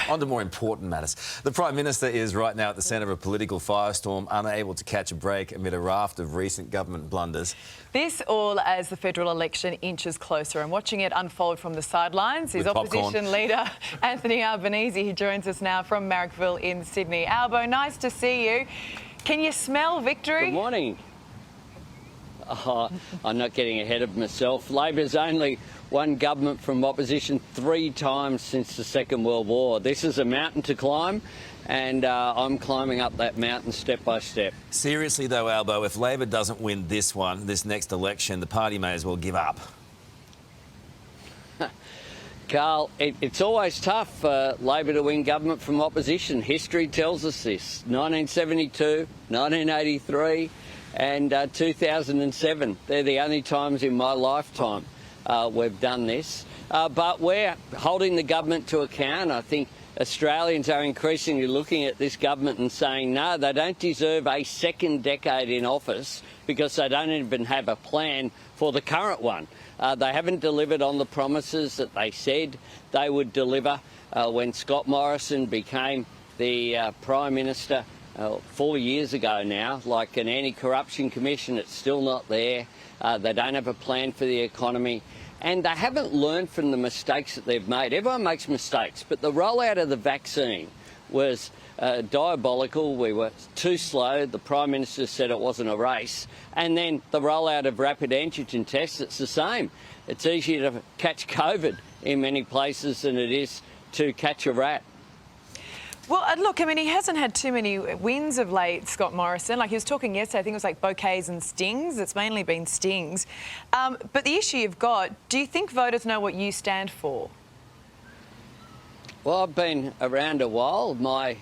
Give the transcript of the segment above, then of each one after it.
On to more important matters. The Prime Minister is right now at the centre of a political firestorm, unable to catch a break amid a raft of recent government blunders. This all as the federal election inches closer, and watching it unfold from the sidelines is opposition leader Anthony Albanese. He joins us now from Marrickville in Sydney. Albo, nice to see you. Can you smell victory? Good morning. Oh, I'm not getting ahead of myself. Labor's only won government from opposition 3 times since the Second World War. This is a mountain to climb, and I'm climbing up that mountain step by step. Seriously though, Albo, if Labor doesn't win this next election, the party may as well give up. Karl, it's always tough for Labor to win government from opposition. History tells us this. 1972, 1983 and 2007. They're the only times in my lifetime we've done this. But we're holding the government to account. I think Australians are increasingly looking at this government and saying, no, they don't deserve a second decade in office because they don't even have a plan for the current one. They haven't delivered on the promises that they said they would deliver when Scott Morrison became the Prime Minister 4 years ago now. Like an anti-corruption commission, it's still not there. They don't have a plan for the economy. And they haven't learned from the mistakes that they've made. Everyone makes mistakes, but the rollout of the vaccine was diabolical. We were too slow. The Prime Minister said it wasn't a race. And then the rollout of rapid antigen tests, it's the same. It's easier to catch COVID in many places than it is to catch a rat. Well, look, I mean, he hasn't had too many wins of late, Scott Morrison. Like, he was talking yesterday, I think it was like bouquets and stings. It's mainly been stings. But the issue you've got, do you think voters know what you stand for? Well, I've been around a while. My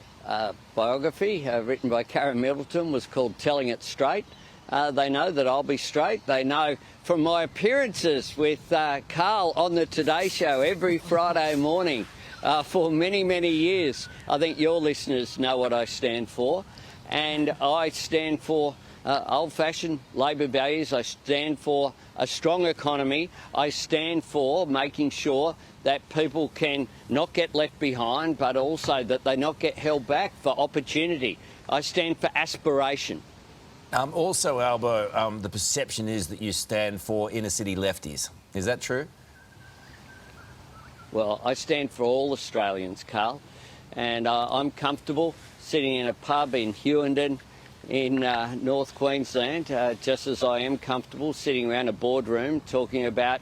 biography, written by Karen Middleton, was called Telling It Straight. They know that I'll be straight. They know from my appearances with Karl on the Today Show every Friday morning for many, many years. I think your listeners know what I stand for. And I stand for old-fashioned Labor values. I stand for a strong economy. I stand for making sure that people can not get left behind, but also that they not get held back for opportunity. I stand for aspiration. Also, Albo, the perception is that you stand for inner-city lefties. Is that true? Well, I stand for all Australians, Karl, and I'm comfortable sitting in a pub in Hughenden in North Queensland, just as I am comfortable sitting around a boardroom talking about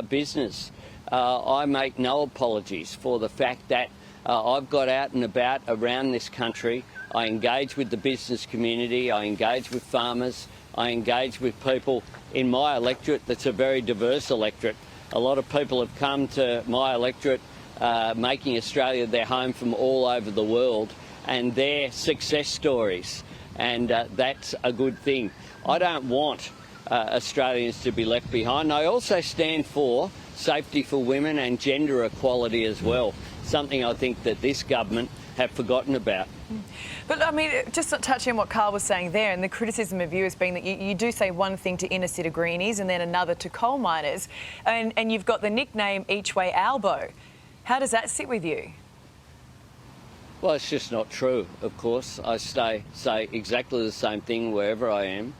business. I make no apologies for the fact that I've got out and about around this country. I engage with the business community, I engage with farmers, I engage with people in my electorate that's a very diverse electorate. A lot of people have come to my electorate making Australia their home from all over the world, and they're success stories, and that's a good thing. I don't want Australians to be left behind. I also stand for safety for women and gender equality as well, something I think that this government have forgotten about. But, I mean, just touching on what Karl was saying there, and the criticism of you has been that you do say one thing to inner-city greenies and then another to coal miners, and you've got the nickname Each Way Albo. How does that sit with you? Well, it's just not true, of course. I say exactly the same thing wherever I am.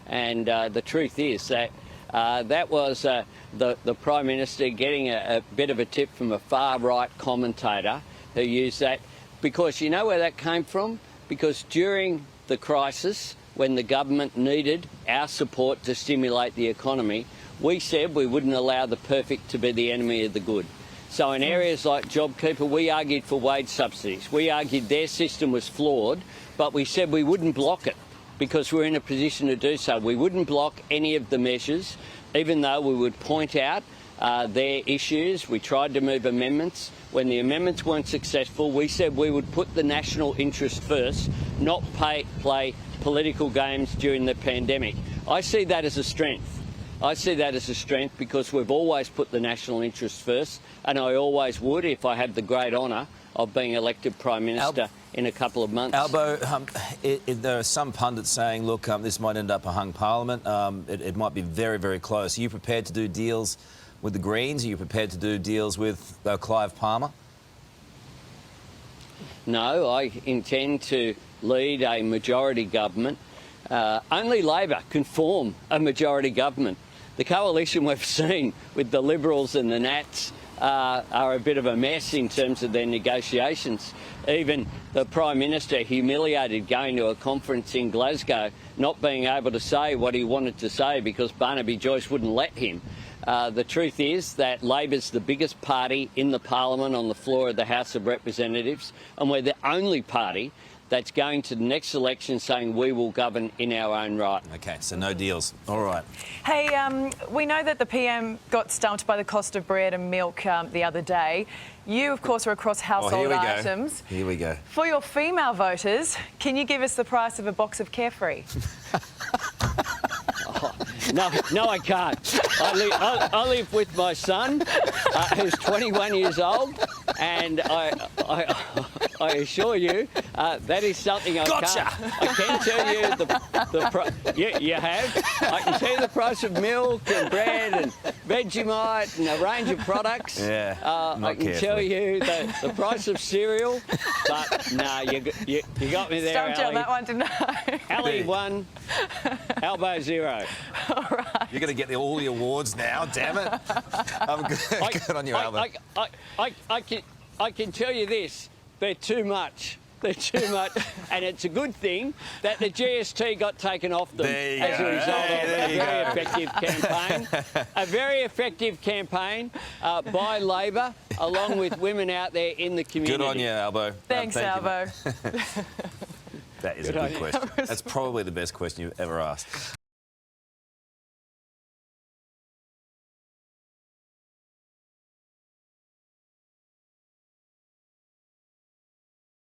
And the truth is that that was the Prime Minister getting a bit of a tip from a far-right commentator who used that. Because you know where that came from? Because during the crisis, when the government needed our support to stimulate the economy, we said we wouldn't allow the perfect to be the enemy of the good. So in areas like JobKeeper, we argued for wage subsidies. We argued their system was flawed, but we said we wouldn't block it because we're in a position to do so. We wouldn't block any of the measures, even though we would point out their issues. We tried to move amendments. When the amendments weren't successful, we said we would put the national interest first, not play political games during the pandemic. I see that as a strength. I see that as a strength because we've always put the national interest first, and I always would if I had the great honour of being elected Prime Minister in a couple of months. Albo, there are some pundits saying, look, this might end up a hung parliament. It might be very, very close. Are you prepared to do deals with the Greens? Are you prepared to do deals with Clive Palmer? No, I intend to lead a majority government. Only Labor can form a majority government. The coalition we've seen with the Liberals and the Nats are a bit of a mess in terms of their negotiations. Even the Prime Minister humiliated going to a conference in Glasgow, not being able to say what he wanted to say because Barnaby Joyce wouldn't let him. The truth is that Labor's the biggest party in the Parliament on the floor of the House of Representatives, and we're the only party that's going to the next election saying we will govern in our own right. OK, so no deals. All right. Hey, we know that the PM got stumped by the cost of bread and milk the other day. You, of course, are across household items. Here we go. For your female voters, can you give us the price of a box of Carefree? No, I can't. I live with my son, who's 21 years old, and I assure you that is something I can't. I can tell you the price. You have. I can tell you the price of milk and bread and Vegemite and a range of products. Yeah. I can tell you the price of cereal, but no, you got me there, Stumped you on Ali. that one, didn't I? Ali 1, Albo 0. All right. You're going to get all the awards now, damn it. Good on you, Albo. I can tell you this, they're too much. They're too much, and it's a good thing that the GST got taken off them as a result of a very effective campaign. A very effective campaign by Labor, along with women out there in the community. Good on you, Albo. Thanks, Thank you, Albo. That is a good question. That's probably the best question you've ever asked.